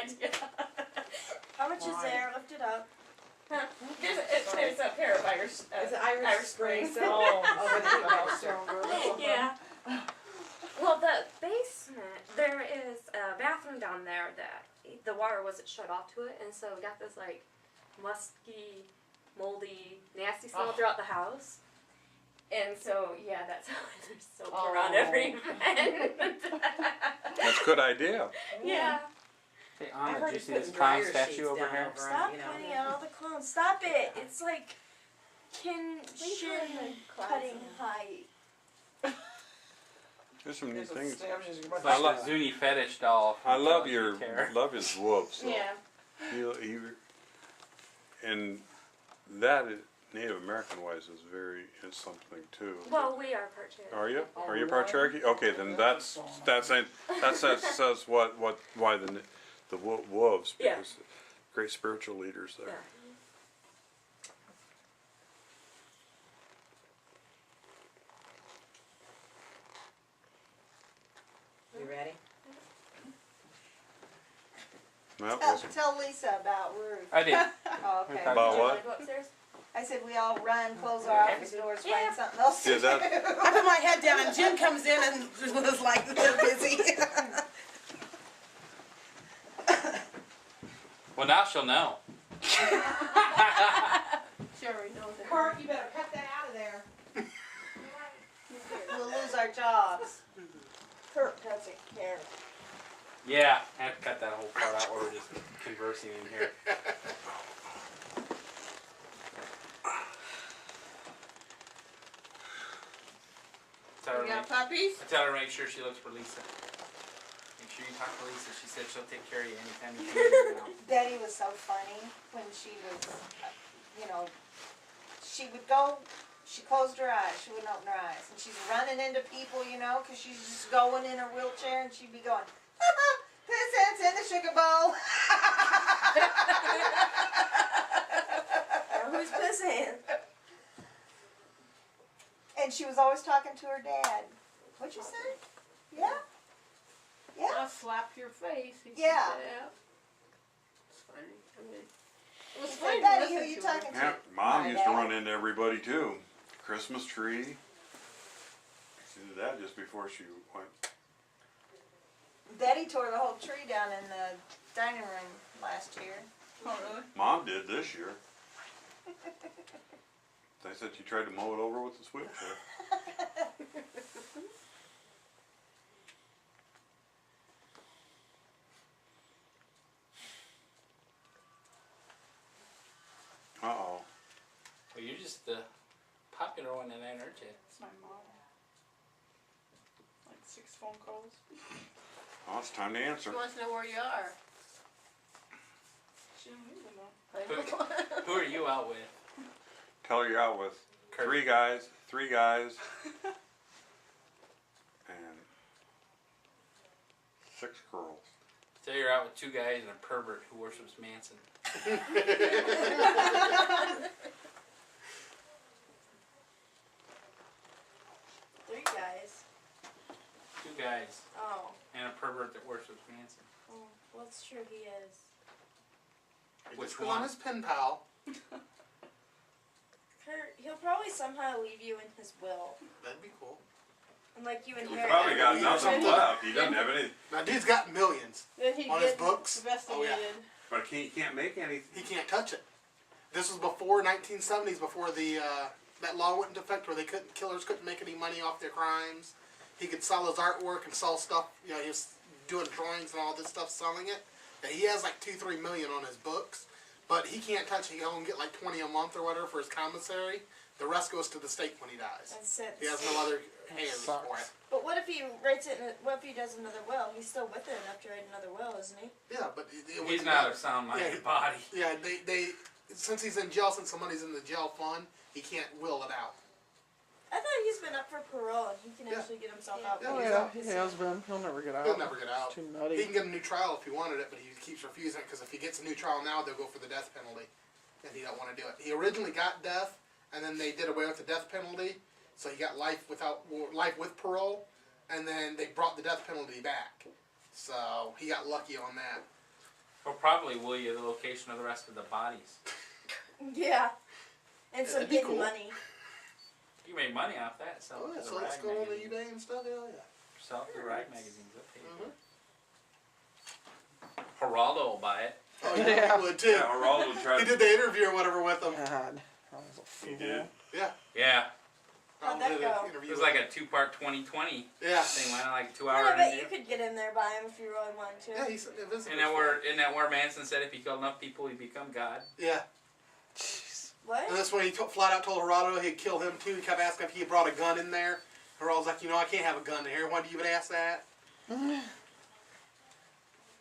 idea. How much is there? Lift it up. Huh? There's a pair of Irish, Is it Irish Spring? So. Over the house. Yeah. Well, the basement, there is a bathroom down there that the water wasn't shut off to it, and so we got this like musky, moldy, nasty smell throughout the house. And so, yeah, that's how there's soap around every vent. That's a good idea. Yeah. Hey, I Anna, heard did you you see put this clown dryer statue sheets over down here? over it, Stop you know. pointing out all the clones. Stop it. It's like chin cutting height. There's some neat There's a things. there's a It's bunch like I love- a Zuni fetish doll. I love Don't your you care? love his wolves. So. Yeah. He, and that is, Native American wise is something too. Well, we are part Cherokee. Are you? Oh, Are you part really? Cherokee? Okay, then that says why the wolves, Yeah. because great spiritual leaders there. Yeah. You ready? Well, Tell Lisa about Ruth. I did. Oh, okay. About Would you what? wanna go upstairs? I said we all run, close our office doors, Yeah. find something else to Yeah, that- do. I put my head down and Jim comes in and was like, they're busy. Well, now she'll know. She already knows it. Kurt, you better cut that out of there. We'll lose our jobs. Kurt doesn't care. Yeah, I have to cut that whole part out where we're just conversing in here. You got puppies? I tell her to make sure she looks for Lisa. Make sure you talk to Lisa. She said she'll take care of you anytime you need her now. Betty was so funny when she was, she would go, she closed her eyes, she wouldn't open her eyes. And she's running into people, because she's just going in her wheelchair and she'd be going, this ends in the sugar bowl. Who's pissing? And she was always talking to her dad. What'd you say? Yeah? Yeah? I'll slap your face. He said Yeah. that. It's funny. I mean, it was He funny said, to Betty, who listen you to talking her. to? Yeah, Mom My used to dad. run into everybody too. Christmas tree. She did that just before she went. Betty tore the whole tree down in the dining room last year. Oh, really? Mom did this year. They said she tried to mow it over with this wheelchair. Uh-oh. Well, you're just the popular one in there, aren't you? It's my mom. Like 6 phone calls. Oh, it's time to answer. She wants to know where you are. She don't even know. Who are you out with? Tell her you're out with Kurt. three guys, and 6 girls. Tell you're out with 2 guys and a pervert who worships Manson. 3 guys. 2 guys Oh. and a pervert that worships Manson. Well, it's true he is. Which Just go one? on his pen pal. Kurt, he'll probably somehow leave you in his will. That'd be cool. And like you He inherit probably got everything. nothing left. He doesn't have any, Now, dude's got millions, Then he On his gets books? investigated. but he can't make anything. he can't touch it. This was before 1970s, before the that law went into effect where killers couldn't make any money off their crimes. He could sell his artwork and sell stuff. He was doing drawings and all this stuff, selling it. And he has like 2-3 million on his books, but he can't touch it. He can only get like 20 a month or whatever for his commissary. The rest goes to the state when he dies. That's it. He has no other hands for sucks. it. But what if he writes it? What if he does another will? He's still with it enough to write another will, isn't he? Yeah, but He's not a sound-minded body. Yeah, they since he's in jail, since the money's in the jail fund, he can't will it out. I thought he's been up for parole and he can Yeah. actually get himself out. Yeah, but he's he's out. not- he has been. He'll never get out. He'll never get out. It's too He nutty. can get a new trial if he wanted it, but he keeps refusing it because if he gets a new trial now, they'll go for the death penalty, and he don't want to do it. He originally got death, and then they did away with the death penalty, so he got life with parole, and then they brought the death penalty back. So he got lucky on that. Or probably will you the location of the rest of the bodies. Yeah. And Yeah, some that'd be hidden cool. money. You make money off that. Sell Oh, it yeah, to so the let's rag go on the magazines. eBay and stuff. Hell yeah. Sell it to the rag magazines. They'll pay you. Mhm. Geraldo will buy it. Oh, yeah, Yeah. he would too. Yeah, Geraldo tried He to. did the interview or whatever with him. God, I was a fool. He did. Yeah. Yeah. How'd Ronald that did go? an It interview was with like him. a 2-part 2020 Yeah. thing. Went on like a I 2-hour bet interview. you could get in there by him if you really wanted to. Yeah, he's a visitor. Isn't that where Manson said if he killed enough people, he'd become God? Yeah. Jeez. What? And that's when he flat out told Geraldo he'd kill him too. He kept asking if he had brought a gun in there. Geraldo's like, I can't have a gun in here. Why do you even ask that?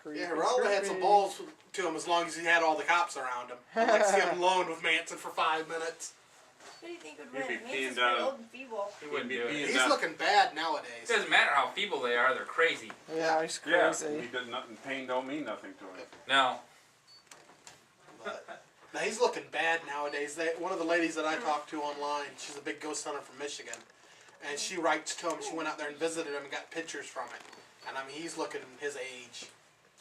Creepy, Yeah, Geraldo had some creepy. balls to him as long as he had all the cops around him. I'd like to see him alone with Manson for 5 minutes. Who do you think would He'd be win? peeing Manson's down. pretty old and feeble. He wouldn't be do it. peeing It He's down. looking bad nowadays. doesn't matter how feeble they are, they're crazy. Yeah, he's Yeah, crazy. he does nothing. Pain don't mean nothing to him. No. But, now he's looking bad nowadays. One of the ladies that I talked to online, she's a big ghost hunter from Michigan, and she writes to him. She went out there and visited him and got pictures from it. And I mean, he's looking his age,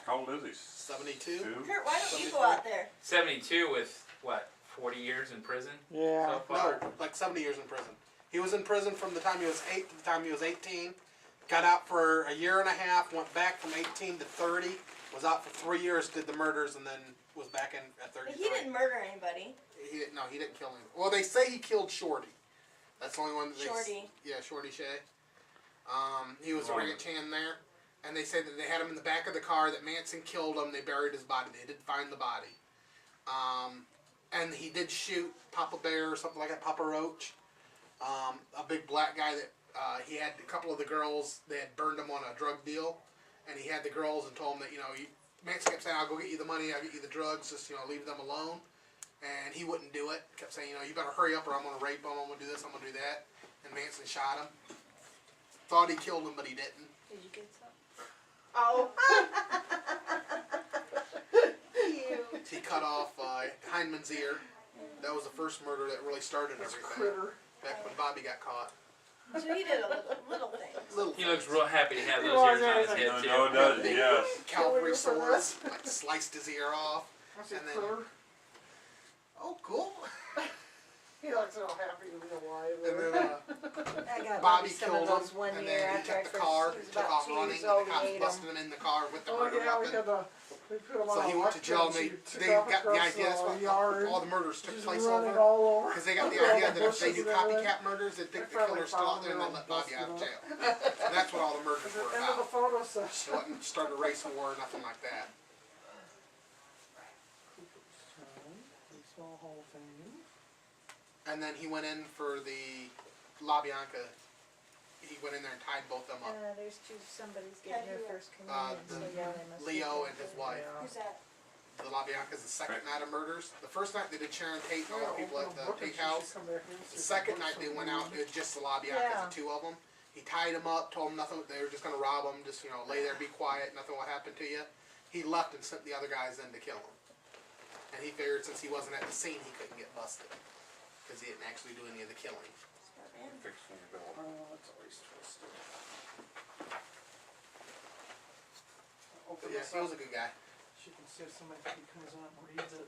How old is he? 72. Two? Kurt, why don't you go out there? 72 with, what, 40 years in prison Yeah. so far? No, like 70 years in prison. He was in prison from the time he was 8 to the time he was 18. Got out for a year and a half. Went back from 18 to 30. Was out for 3 years. Did the murders and then was back in at But 33. he didn't murder anybody. He didn't. No, he didn't kill him. Well, they say he killed Shorty. That's the only one that they. Shorty. Yeah, Shorty Shea. He was a Right. ranch hand there, and they say that they had him in the back of the car. That Manson killed him. They buried his body. They didn't find the body. And he did shoot Papa Bear or something like that. Papa Roach, a big black guy that he had a couple of the girls. They had burned him on a drug deal, and he had the girls and told them that Manson kept saying, "I'll go get you the money. I'll get you the drugs. Just leave them alone." And he wouldn't do it. Kept saying, you better hurry up or I'm going to rape him. I'm going to do this. I'm going to do that. And Manson shot him. Thought he killed him, but he didn't. Did you get some? Oh. Cute. He cut off Hindman's ear. That was the first murder that really started everything. Critter. Back when Bobby got caught. So he did a little things. Little He looks things. real happy to have He those was, ears on his yeah, head, too. No, it does. Yes. Cavalry Killing you for sword. Like sliced his ear off. What's he, And then- critter? Oh, cool. He looks so happy to be alive. And then I got Bobby some killed of him. those one And year then he after I took the first car, he was took about off 2 running. years The old. We cops ate him. busted him in the car with the Oh murder yeah, we weapon. had we put him So on he a went to jail and lectern, they took got off the across idea that's why yard, all the murders took just place running over. all over. Because they got the All idea that if bushes they do and everything. copycat murders, they'd think They the killer's still out there and found they'll let him Bobby out of busted jail. And that's what all the murders At were the end of the about. photo It session. wasn't start a race war or nothing like that. Small whole thing. And then he went in for the La Bianca. He went in there and tied both of them up. There's somebody's getting their first Uh, communion, so yeah, they must Leo be and his wife. Who's that? The La Bianca's the second night of murders. The first night they did Sharon Tate and all the people at the Tate She house. should come back in, The see second the night they books went are out, it was just the La Biancas, Yeah. the two of them. He tied them up, told them nothing, they were just going to rob them, just, lay there, be quiet, nothing will happen to you. He left and sent the other guys in to kill him. And he figured since he wasn't at the scene, he couldn't get busted. Because he didn't actually do any of the killing. Fixing the belt. Oh, it's always twisted. But Open yeah, this he was up. a good guy. She can see if somebody comes on and reads it.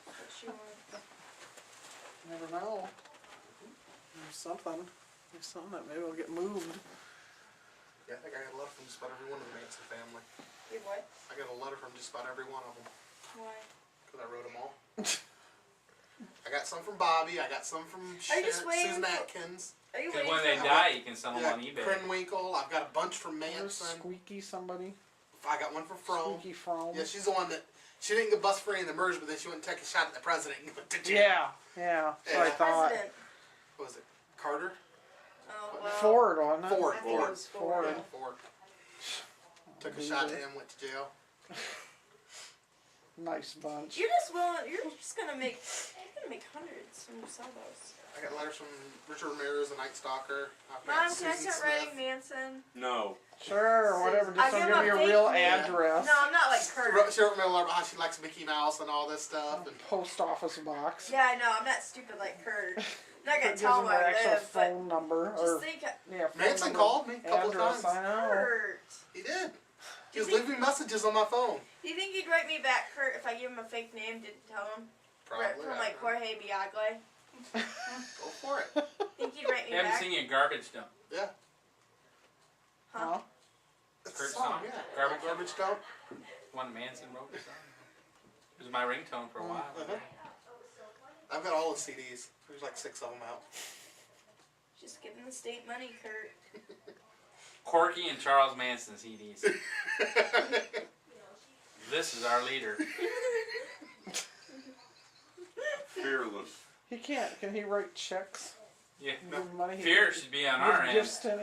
What she wants. Never know. There's something. There's something that maybe will get moved. Yeah, I think I got a letter from just about every one of the Manson family. You what? I got a letter from just about every one of them. Why? Because I wrote them all. I got some from Bobby, I got some from Are you just waiting Susan for- Atkins. Are you Because waiting when they for die, you can sell them Yeah, on eBay. Krenwinkel, I've got a bunch from There's Manson. Squeaky somebody. I got one from Frome. Squeaky from. Yeah, she's the one that she didn't get bust for any of the murders, but then she went and took a shot at the president and went to jail. Yeah, yeah. So I Yeah. thought. president? What was it? Carter? Oh, well. Ford, wasn't it? Ford. I think it was Ford. Yeah, Ford. Took a shot at him, went to jail. Nice bunch. You're just gonna make hundreds when you sell those. I got letters from Richard Ramirez, the Night Stalker. I've got Mom, can I Susan start Smith. writing Manson? No. Sure, whatever. I'll Just don't give give him me a a fake real name. address. No, I'm not like Kurt. She wrote me a letter about how she likes Mickey Mouse and all this stuff. And Post office box. Yeah, I know. I'm not stupid like Kurt. I'm not It gonna gives tell them him where their I actual live, but phone number just or think, yeah. Phone Manson number, called me a couple of address, times. I know. Kurt. He did. He was leaving messages on my phone. Do you think he'd write me back, Kurt, if I give him a fake name? Didn't tell him. Probably. From like Jorge Biagle. Go for it. Think he'd write me I haven't back? seen you in Garbage Dump. Yeah. Huh? It's Kurt a song, song. yeah. Garbage Dump. One Manson wrote this song. It was my ringtone for a while. Uh-huh. I've got all the CDs. There's like 6 of them out. Just giving the state money, Kurt. Corky and Charles Manson CDs. This is our leader. Fearless. He can't. Can he write checks? Yeah. Give money? Fear should be on Give our end. gifts to